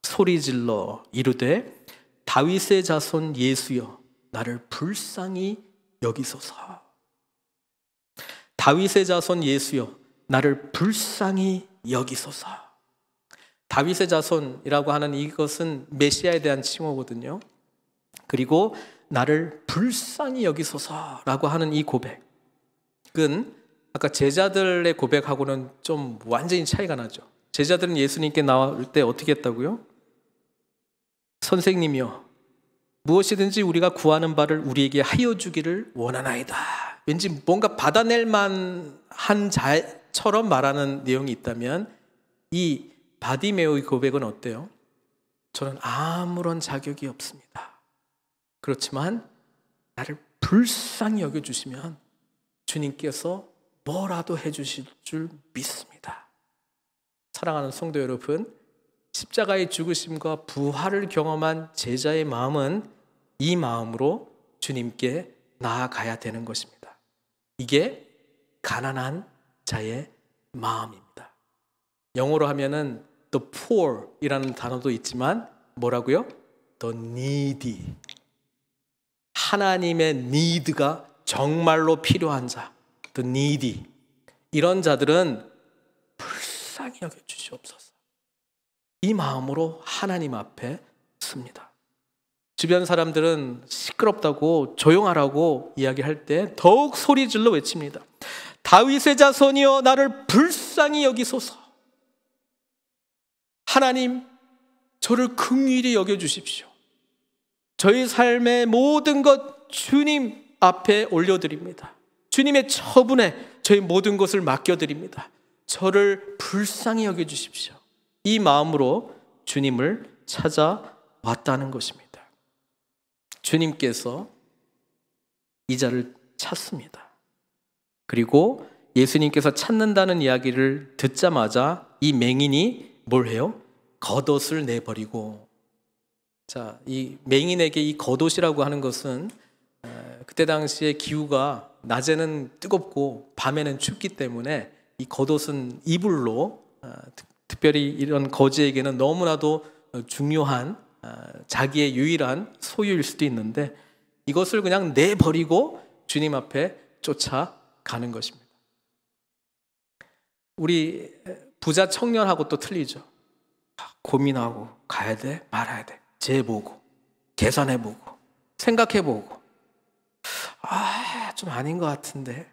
소리질러 이르되 다윗의 자손 예수여 나를 불쌍히 여기소서. 다윗의 자손 예수여 나를 불쌍히 여기소서. 다윗의 자손이라고 하는 이것은 메시아에 대한 칭호거든요. 그리고 나를 불쌍히 여기소서라고 하는 이 고백은 아까 제자들의 고백하고는 좀 완전히 차이가 나죠. 제자들은 예수님께 나올 때 어떻게 했다고요? 선생님이여 무엇이든지 우리가 구하는 바를 우리에게 하여 주기를 원하나이다. 왠지 뭔가 받아낼 만한 자처럼 말하는 내용이 있다면 이 바디메오의 고백은 어때요? 저는 아무런 자격이 없습니다. 그렇지만 나를 불쌍히 여겨주시면 주님께서 뭐라도 해주실 줄 믿습니다. 사랑하는 성도 여러분, 십자가의 죽으심과 부활을 경험한 제자의 마음은 이 마음으로 주님께 나아가야 되는 것입니다. 이게 가난한 자의 마음입니다. 영어로 하면은 the poor 이라는 단어도 있지만 뭐라고요? the needy. 하나님의 need가 정말로 필요한 자, the needy. 이런 자들은 불쌍히 여겨주시옵소서. 이 마음으로 하나님 앞에 섭니다. 주변 사람들은 시끄럽다고 조용하라고 이야기할 때 더욱 소리질러 외칩니다. 다윗의 자손이여 나를 불쌍히 여기소서. 하나님 저를 긍휼히 여겨주십시오. 저희 삶의 모든 것 주님 앞에 올려드립니다. 주님의 처분에 저희 모든 것을 맡겨드립니다. 저를 불쌍히 여겨주십시오. 이 마음으로 주님을 찾아왔다는 것입니다. 주님께서 이 자를 찾습니다. 그리고 예수님께서 찾는다는 이야기를 듣자마자 이 맹인이 뭘 해요? 겉옷을 내버리고. 자, 이 맹인에게 이 겉옷이라고 하는 것은 그때 당시에 기후가 낮에는 뜨겁고 밤에는 춥기 때문에 이 겉옷은 이불로 특별히 이런 거지에게는 너무나도 중요한 자기의 유일한 소유일 수도 있는데 이것을 그냥 내버리고 주님 앞에 쫓아가는 것입니다. 우리 부자 청년하고 또 틀리죠. 고민하고 가야 돼 말아야 돼 재보고 계산해보고 생각해보고 좀 아닌 것 같은데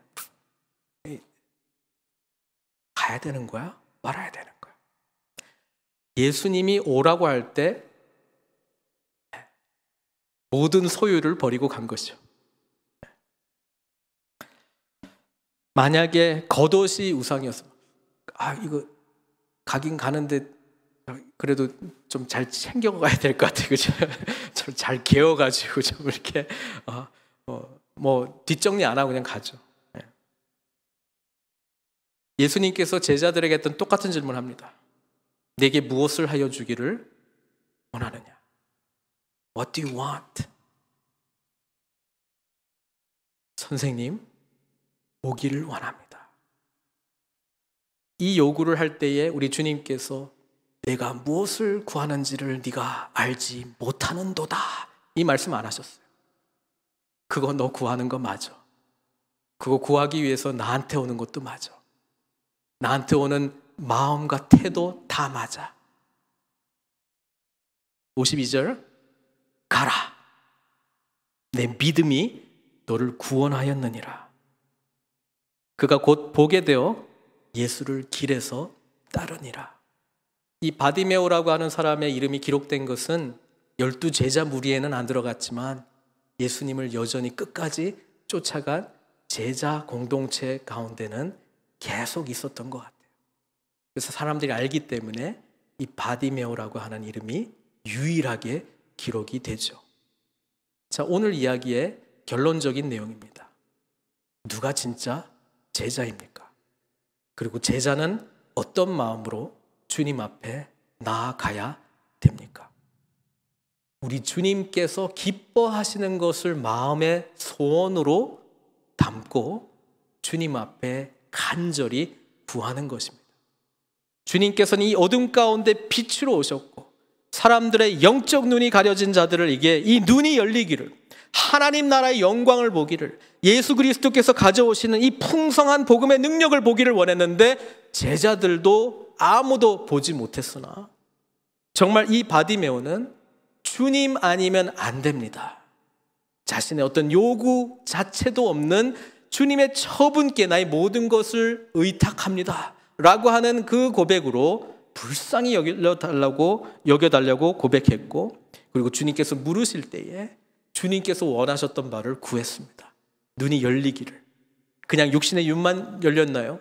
가야 되는 거야? 말아야 되는 거야? 예수님이 오라고 할 때 모든 소유를 버리고 간 것이죠. 만약에 겉옷이 우상이었어. 이거 가긴 가는데 그래도 좀 잘 챙겨가야 될 것 같아요. 그죠? 좀 잘 개어가지고 좀 이렇게 뭐 뒷정리 안 하고 그냥 가죠. 예수님께서 제자들에게 했던 똑같은 질문을 합니다. 내게 무엇을 하여 주기를 원하느냐? What do you want? 선생님, 보기를 원합니다. 이 요구를 할 때에 우리 주님께서 내가 무엇을 구하는지를 네가 알지 못하는도다. 이 말씀 안 하셨어요. 그거 너 구하는 거 맞아. 그거 구하기 위해서 나한테 오는 것도 맞아. 나한테 오는 마음과 태도 다 맞아. 52절 가라. 내 믿음이 너를 구원하였느니라. 그가 곧 보게 되어 예수를 길에서 따르니라. 이 바디메오라고 하는 사람의 이름이 기록된 것은 12 제자 무리에는 안 들어갔지만 예수님을 여전히 끝까지 쫓아간 제자 공동체 가운데는 계속 있었던 것 같아요. 그래서 사람들이 알기 때문에 이 바디메오라고 하는 이름이 유일하게 기록이 되죠. 자, 오늘 이야기의 결론적인 내용입니다. 누가 진짜 제자입니까? 그리고 제자는 어떤 마음으로 주님 앞에 나아가야 됩니까? 우리 주님께서 기뻐하시는 것을 마음의 소원으로 담고 주님 앞에 간절히 구하는 것입니다. 주님께서는 이 어둠 가운데 빛으로 오셨고 사람들의 영적 눈이 가려진 자들에게 이 눈이 열리기를, 하나님 나라의 영광을 보기를, 예수 그리스도께서 가져오시는 이 풍성한 복음의 능력을 보기를 원했는데 제자들도 아무도 보지 못했으나 정말 이 바디메오는 주님 아니면 안 됩니다. 자신의 어떤 요구 자체도 없는 주님의 처분께 나의 모든 것을 의탁합니다 라고 하는 그 고백으로 불쌍히 여겨달라고 고백했고, 그리고 주님께서 물으실 때에 주님께서 원하셨던 바를 구했습니다. 눈이 열리기를. 그냥 육신의 눈만 열렸나요?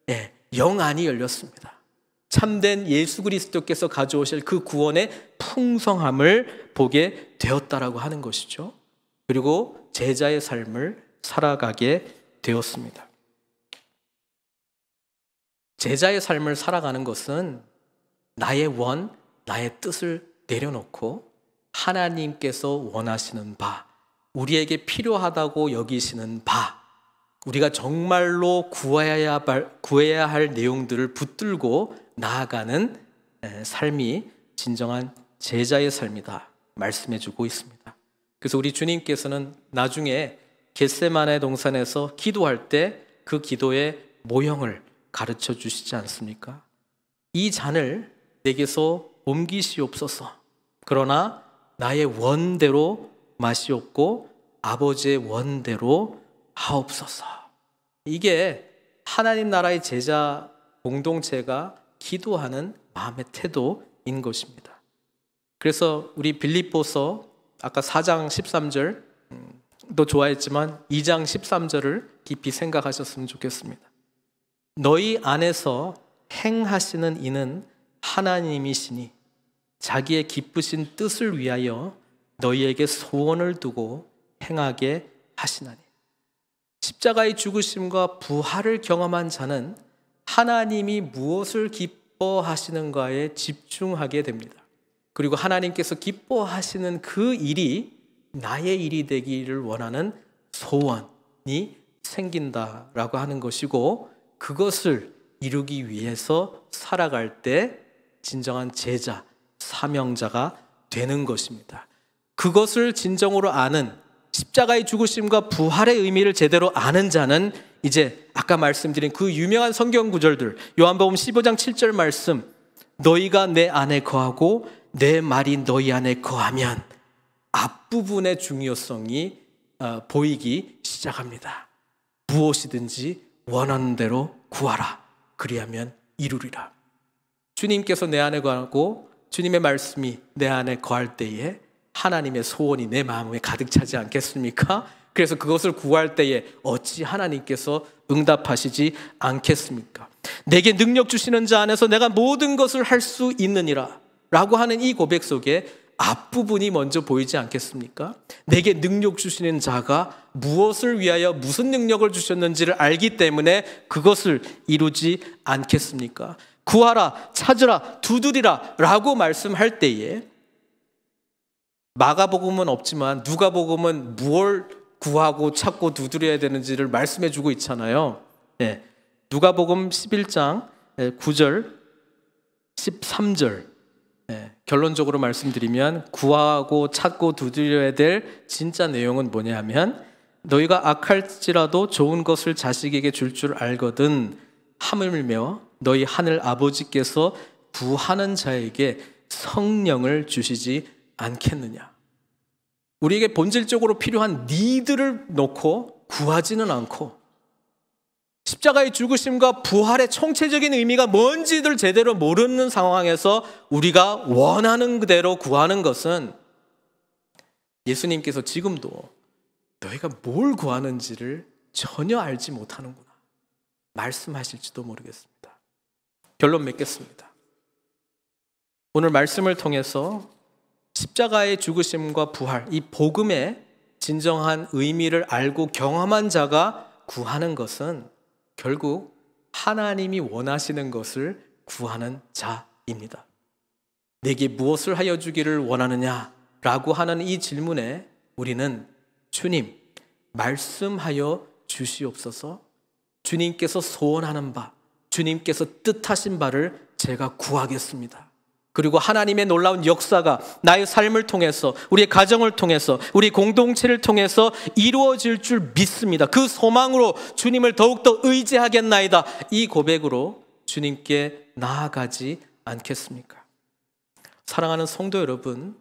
네, 영안이 열렸습니다. 참된 예수 그리스도께서 가져오실 그 구원의 풍성함을 보게 되었다라고 하는 것이죠. 그리고 제자의 삶을 살아가게 되었습니다. 제자의 삶을 살아가는 것은 나의 나의 뜻을 내려놓고 하나님께서 원하시는 바, 우리에게 필요하다고 여기시는 바, 우리가 정말로 구해야 할 내용들을 붙들고 나아가는 삶이 진정한 제자의 삶이다 말씀해주고 있습니다. 그래서 우리 주님께서는 나중에 겟세마네 동산에서 기도할 때 그 기도의 모형을 가르쳐 주시지 않습니까? 이 잔을 내게서 옮기시옵소서. 그러나 나의 원대로 마시옵고 아버지의 원대로 하옵소서. 이게 하나님 나라의 제자 공동체가 기도하는 마음의 태도인 것입니다. 그래서 우리 빌립보서 아까 4장 13절도 좋아했지만 2장 13절을 깊이 생각하셨으면 좋겠습니다. 너희 안에서 행하시는 이는 하나님이시니 자기의 기쁘신 뜻을 위하여 너희에게 소원을 두고 행하게 하시나니. 십자가의 죽으심과 부활을 경험한 자는 하나님이 무엇을 기뻐하시는가에 집중하게 됩니다. 그리고 하나님께서 기뻐하시는 그 일이 나의 일이 되기를 원하는 소원이 생긴다라고 하는 것이고, 그것을 이루기 위해서 살아갈 때 진정한 제자, 사명자가 되는 것입니다. 그것을 진정으로 아는, 십자가의 죽으심과 부활의 의미를 제대로 아는 자는 이제 아까 말씀드린 그 유명한 성경 구절들, 요한복음 15장 7절 말씀, 너희가 내 안에 거하고 내 말이 너희 안에 거하면, 앞부분의 중요성이 보이기 시작합니다. 무엇이든지 원하는 대로 구하라. 그리하면 이루리라. 주님께서 내 안에 거하고 주님의 말씀이 내 안에 거할 때에 하나님의 소원이 내 마음에 가득 차지 않겠습니까? 그래서 그것을 구할 때에 어찌 하나님께서 응답하시지 않겠습니까? 내게 능력 주시는 자 안에서 내가 모든 것을 할 수 있느니라 라고 하는 이 고백 속에 앞부분이 먼저 보이지 않겠습니까? 내게 능력 주시는 자가 무엇을 위하여 무슨 능력을 주셨는지를 알기 때문에 그것을 이루지 않겠습니까? 구하라, 찾으라, 두드리라 라고 말씀할 때에 마가복음은 없지만 누가복음은 무엇을 구하고 찾고 두드려야 되는지를 말씀해 주고 있잖아요. 네. 누가복음 11장 9절 13절 결론적으로 말씀드리면 구하고 찾고 두드려야 될 진짜 내용은 뭐냐면, 너희가 악할지라도 좋은 것을 자식에게 줄 줄 알거든 하물며 너희 하늘 아버지께서 구하는 자에게 성령을 주시지 않겠느냐. 우리에게 본질적으로 필요한 니들을 놓고 구하지는 않고 십자가의 죽으심과 부활의 총체적인 의미가 뭔지를 제대로 모르는 상황에서 우리가 원하는 그대로 구하는 것은 예수님께서 지금도 너희가 뭘 구하는지를 전혀 알지 못하는구나 말씀하실지도 모르겠습니다. 결론 맺겠습니다. 오늘 말씀을 통해서 십자가의 죽으심과 부활, 이 복음의 진정한 의미를 알고 경험한 자가 구하는 것은 결국 하나님이 원하시는 것을 구하는 자입니다. 내게 무엇을 하여 주기를 원하느냐? 라고 하는 이 질문에 우리는 주님, 말씀하여 주시옵소서. 주님께서 소원하는 바, 주님께서 뜻하신 바를 제가 구하겠습니다. 그리고 하나님의 놀라운 역사가 나의 삶을 통해서, 우리의 가정을 통해서, 우리 공동체를 통해서 이루어질 줄 믿습니다. 그 소망으로 주님을 더욱더 의지하겠나이다. 이 고백으로 주님께 나아가지 않겠습니까? 사랑하는 성도 여러분,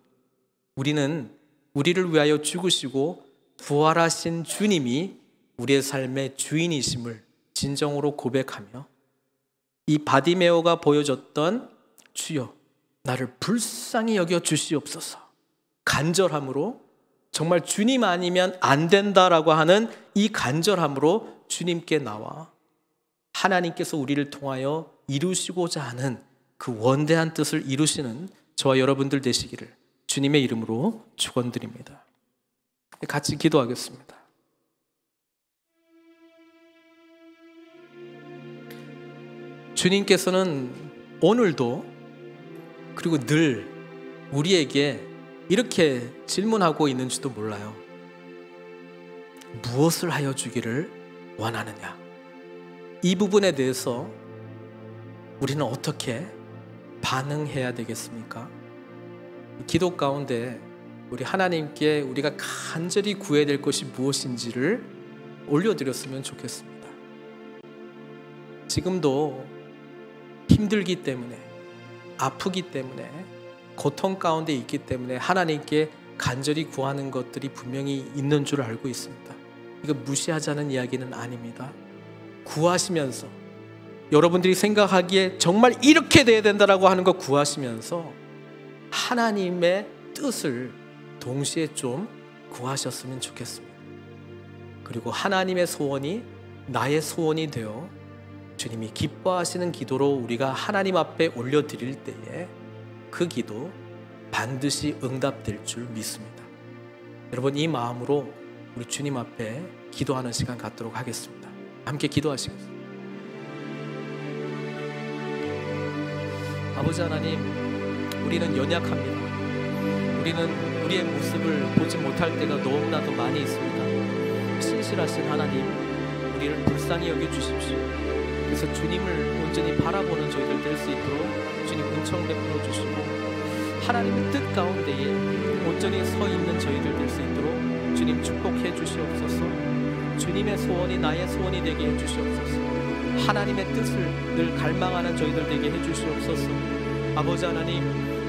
우리는 우리를 위하여 죽으시고 부활하신 주님이 우리의 삶의 주인이심을 진정으로 고백하며 이 바디메오가 보여줬던 주여 나를 불쌍히 여겨 주시옵소서, 간절함으로, 정말 주님 아니면 안 된다라고 하는 이 간절함으로 주님께 나와 하나님께서 우리를 통하여 이루시고자 하는 그 원대한 뜻을 이루시는 저와 여러분들 되시기를 주님의 이름으로 축원드립니다. 같이 기도하겠습니다. 주님께서는 오늘도 그리고 늘 우리에게 이렇게 질문하고 있는지도 몰라요. 무엇을 하여 주기를 원하느냐? 이 부분에 대해서 우리는 어떻게 반응해야 되겠습니까? 기도 가운데 우리 하나님께 우리가 간절히 구해야 될 것이 무엇인지를 올려드렸으면 좋겠습니다. 지금도 힘들기 때문에, 아프기 때문에, 고통 가운데 있기 때문에 하나님께 간절히 구하는 것들이 분명히 있는 줄 알고 있습니다. 이거 무시하자는 이야기는 아닙니다. 구하시면서 여러분들이 생각하기에 정말 이렇게 돼야 된다라고 하는 거 구하시면서 하나님의 뜻을 동시에 좀 구하셨으면 좋겠습니다. 그리고 하나님의 소원이 나의 소원이 되어 주님이 기뻐하시는 기도로 우리가 하나님 앞에 올려드릴 때에 그 기도 반드시 응답될 줄 믿습니다. 여러분, 이 마음으로 우리 주님 앞에 기도하는 시간 갖도록 하겠습니다. 함께 기도하시겠습니다. 아버지 하나님, 우리는 연약합니다. 우리는 우리의 모습을 보지 못할 때가 너무나도 많이 있습니다. 신실하신 하나님, 우리를 불쌍히 여겨주십시오. 그래서 주님을 온전히 바라보는 저희들 될 수 있도록 주님 은총 베풀어 주시고, 하나님의 뜻 가운데에 온전히 서 있는 저희들 될 수 있도록 주님 축복해 주시옵소서. 주님의 소원이 나의 소원이 되게 해 주시옵소서. 하나님의 뜻을 늘 갈망하는 저희들 되게 해 주시옵소서. 아버지 하나님,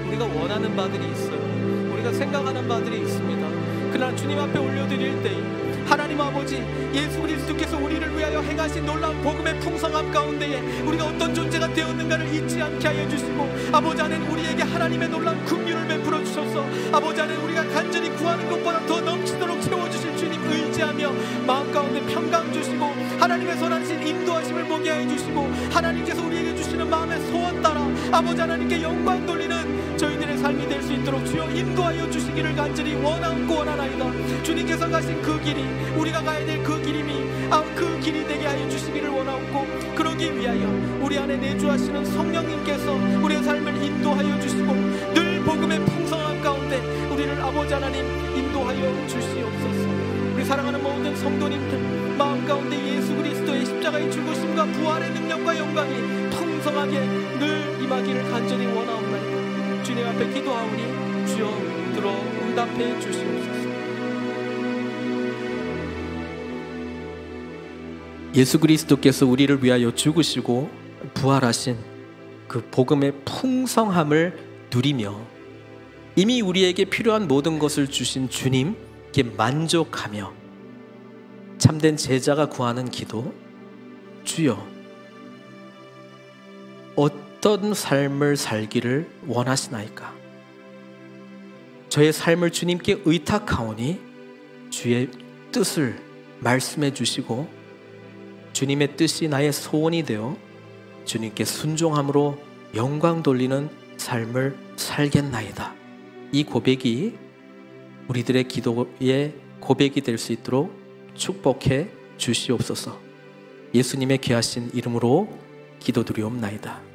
우리가 원하는 바들이 있어요. 우리가 생각하는 바들이 있습니다. 그러나 주님 앞에 올려드릴 때 하나님 아버지, 예수 그리스도께서 우리를 위하여 행하신 놀라운 복음의 풍성함 가운데에 우리가 어떤 존재가 되었는가를 잊지 않게 하여 주시고, 아버지 하나님, 우리에게 하나님의 놀라운 긍휼을 베풀어 주셔서 아버지 하나님, 우리가 간절히 구하는 것보다 더 넘치도록 채워주실 주님 의지하며 마음 가운데 평강 주시고 하나님의 선하신 인도하심을 보게 하여 주시고, 하나님께서 우리에게 주시는 마음의 소원 따라 아버지 하나님께 영광 돌리는 저희들의 삶이 될 수 있도록 주여 인도하여 주시기를 간절히 원하옵고 원하나이다. 주님께서 가신 그 길이 우리가 가야 될 그 길임이 그 길이 되게 하여 주시기를 원하옵고, 그러기 위하여 우리 안에 내주하시는 성령님께서 우리의 삶을 인도하여 주시고 늘 복음의 풍성함 가운데 우리를 아버지 하나님 인도하여 주시옵소서. 우리 사랑하는 모든 성도님들 마음 가운데 예수 그리스도의 십자가의 죽으심과 부활의 능력과 영광이 풍성하게 늘 임하기를 간절히 원하옵나이다. 주님 앞에 기도하오니 주여 들어 응답해 주시옵소서. 예수 그리스도께서 우리를 위하여 죽으시고 부활하신 그 복음의 풍성함을 누리며 이미 우리에게 필요한 모든 것을 주신 주님께 만족하며 참된 제자가 구하는 기도, 주여 어떤 삶을 살기를 원하시나이까? 저의 삶을 주님께 의탁하오니 주의 뜻을 말씀해 주시고 주님의 뜻이 나의 소원이 되어 주님께 순종함으로 영광 돌리는 삶을 살겠나이다. 이 고백이 우리들의 기도의 고백이 될 수 있도록 축복해 주시옵소서. 예수님의 귀하신 이름으로 기도드리옵나이다.